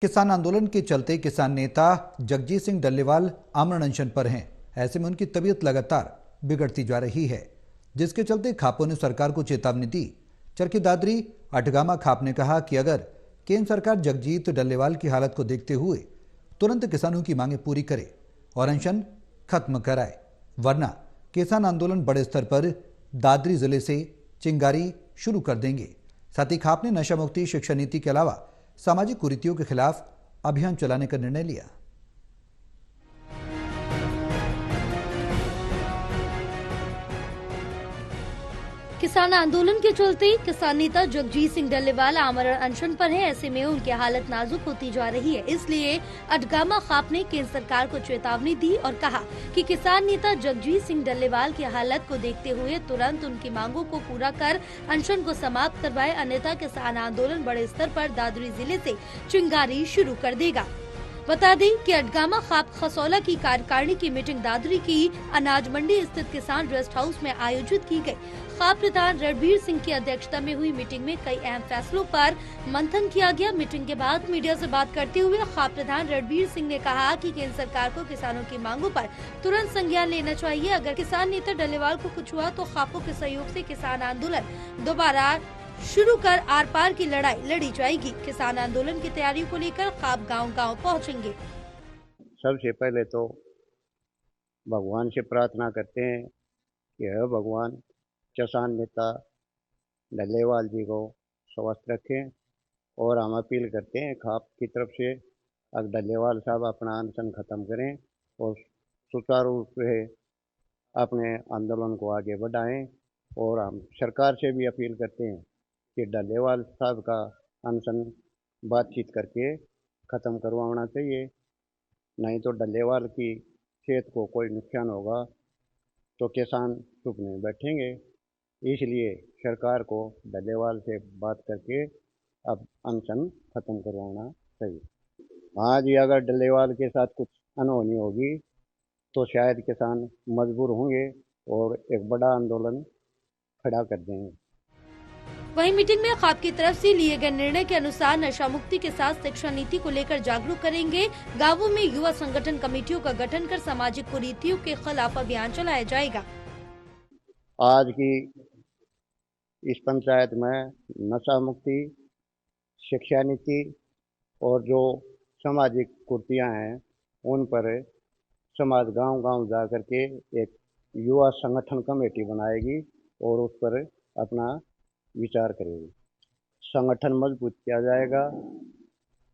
किसान आंदोलन के चलते किसान नेता जगजीत सिंह डल्लेवाल आमरण अनशन पर हैं। ऐसे में उनकी तबीयत लगातार बिगड़ती जा रही है, जिसके चलते खापों ने सरकार को चेतावनी दी। चरखी दादरी अठगामा खाप ने कहा कि अगर केंद्र सरकार जगजीत डल्लेवाल की हालत को देखते हुए तुरंत किसानों की मांगें पूरी करे और अनशन खत्म कराए, वरना किसान आंदोलन बड़े स्तर पर दादरी जिले से चिंगारी शुरू कर देंगे। साथ ही खाप ने नशा मुक्ति शिक्षा नीति के अलावा सामाजिक कुरीतियों के खिलाफ अभियान चलाने का निर्णय लिया। किसान आंदोलन के चलते किसान नेता जगजीत सिंह डल्लेवाल आमरण अनशन पर हैं। ऐसे में उनकी हालत नाजुक होती जा रही है, इसलिए अठगामा खाप ने केंद्र सरकार को चेतावनी दी और कहा कि किसान नेता जगजीत सिंह डल्लेवाल की हालत को देखते हुए तुरंत उनकी मांगों को पूरा कर अनशन को समाप्त करवाए, अन्यथा किसान आंदोलन बड़े स्तर पर दादरी जिले से चिंगारी शुरू कर देगा। बता दें कि अठगामा खाप खसौला की कार्यकारिणी की मीटिंग दादरी की अनाज मंडी स्थित किसान रेस्ट हाउस में आयोजित की गई। खाप प्रधान रणबीर सिंह की अध्यक्षता में हुई मीटिंग में कई अहम फैसलों पर मंथन किया गया। मीटिंग के बाद मीडिया से बात करते हुए खाप प्रधान रणबीर सिंह ने कहा कि केंद्र सरकार को किसानों की मांगों पर तुरंत संज्ञान लेना चाहिए। अगर किसान नेता डल्लेवाल को कुछ हुआ तो खापों के सहयोग से किसान आंदोलन दोबारा शुरू कर आर पार की लड़ाई लड़ी जाएगी। किसान आंदोलन की तैयारियों को लेकर खाप गांव-गांव पहुंचेंगे। सबसे पहले तो भगवान से प्रार्थना करते हैं कि हे भगवान, किसान नेता डल्लेवाल जी को स्वस्थ रखें, और हम अपील करते हैं खाप की तरफ से अब डल्लेवाल साहब अपना अनशन खत्म करें और सुचारू रूप से अपने आंदोलन को आगे बढ़ाएं। और हम सरकार से भी अपील करते हैं कि डल्लेवाल साहब का अनशन बातचीत करके ख़त्म करवाना चाहिए, नहीं तो डल्लेवाल की खेत को कोई नुकसान होगा तो किसान चुप नहीं बैठेंगे। इसलिए सरकार को डल्लेवाल से बात करके अब अनशन ख़त्म करवाना चाहिए। हाँ जी, अगर डल्लेवाल के साथ कुछ अनहोनी होगी तो शायद किसान मजबूर होंगे और एक बड़ा आंदोलन खड़ा कर देंगे। वहीं मीटिंग में खाप की तरफ से लिए गए निर्णय के अनुसार नशा मुक्ति के साथ शिक्षा नीति को लेकर जागरूक करेंगे। गांवों में युवा संगठन कमेटियों का गठन कर सामाजिक कुरीतियों के खिलाफ अभियान चलाया जाएगा। आज की इस पंचायत में नशा मुक्ति शिक्षा नीति और जो सामाजिक कुरीतियां हैं उन पर समाज गांव-गांव जा कर के एक युवा संगठन कमेटी बनाएगी और उस पर अपना विचार करेगी। संगठन मजबूत किया जाएगा।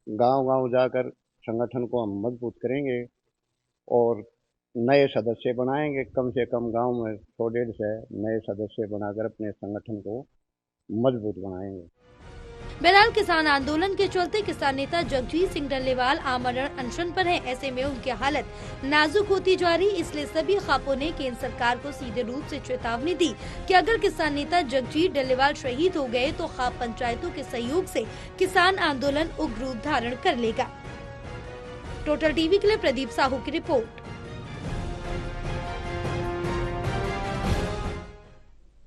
गांव-गांव जाकर संगठन को हम मजबूत करेंगे और नए सदस्य बनाएंगे। कम से कम गांव में 100-150 नए सदस्य बनाकर अपने संगठन को मजबूत बनाएंगे। बहरहाल किसान आंदोलन के चलते किसान नेता जगजीत सिंह डल्लेवाल आमरण अनशन पर हैं। ऐसे में उनकी हालत नाजुक होती जा रही, इसलिए सभी खापों ने केंद्र सरकार को सीधे रूप से चेतावनी दी कि अगर किसान नेता जगजीत डल्लेवाल शहीद हो गए तो खाप पंचायतों के सहयोग से किसान आंदोलन उग्र रूप धारण कर लेगा। टोटल टीवी के लिए प्रदीप साहू की रिपोर्ट।